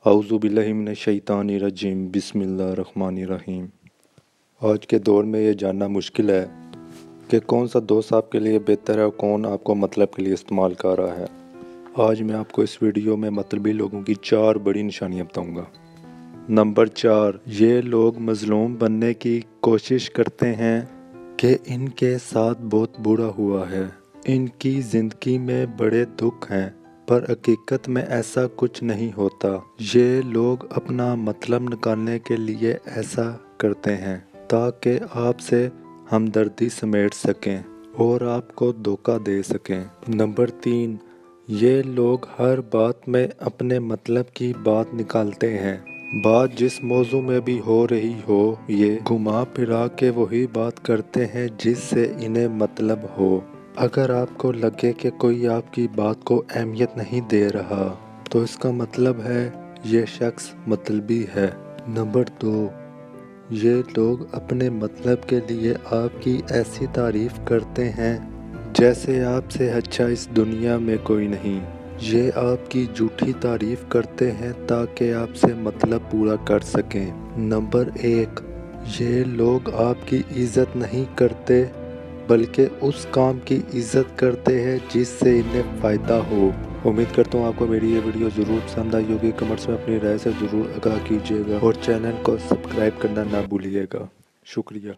औज़ु बिल्लाहि मिनश शैतानिर रजीम बिस्मिल्लाहिर्रहमानिर रहीम। आज के दौर में ये जानना मुश्किल है कि कौन सा दोस्त आपके लिए बेहतर है और कौन आपको मतलब के लिए इस्तेमाल कर रहा है। आज मैं आपको इस वीडियो में मतलबी लोगों की 4 बड़ी निशानियाँ बताऊँगा। नंबर 4, ये लोग मज़लूम बनने की कोशिश करते हैं कि इनके साथ बहुत बुरा हुआ है, इनकी ज़िंदगी में बड़े दुख हैं, पर हकीकत में ऐसा कुछ नहीं होता। ये लोग अपना मतलब निकालने के लिए ऐसा करते हैं ताकि आपसे हमदर्दी समेट सकें और आपको धोखा दे सकें। नंबर 3, ये लोग हर बात में अपने मतलब की बात निकालते हैं। बात जिस मौजू में भी हो रही हो, ये घुमा फिरा के वही बात करते हैं जिससे इन्हें मतलब हो। अगर आपको लगे कि कोई आपकी बात को अहमियत नहीं दे रहा तो इसका मतलब है ये शख्स मतलबी है। नंबर 2, ये लोग अपने मतलब के लिए आपकी ऐसी तारीफ़ करते हैं जैसे आपसे अच्छा इस दुनिया में कोई नहीं। ये आपकी झूठी तारीफ़ करते हैं ताकि आपसे मतलब पूरा कर सकें। नंबर 1, ये लोग आपकी इज़्ज़त नहीं करते बल्कि उस काम की इज़्ज़त करते हैं जिससे इन्हें फ़ायदा हो। उम्मीद करता हूँ आपको मेरी ये वीडियो ज़रूर पसंद आई होगी। कमेंट्स में अपनी राय से ज़रूर आगाह कीजिएगा और चैनल को सब्सक्राइब करना ना भूलिएगा। शुक्रिया।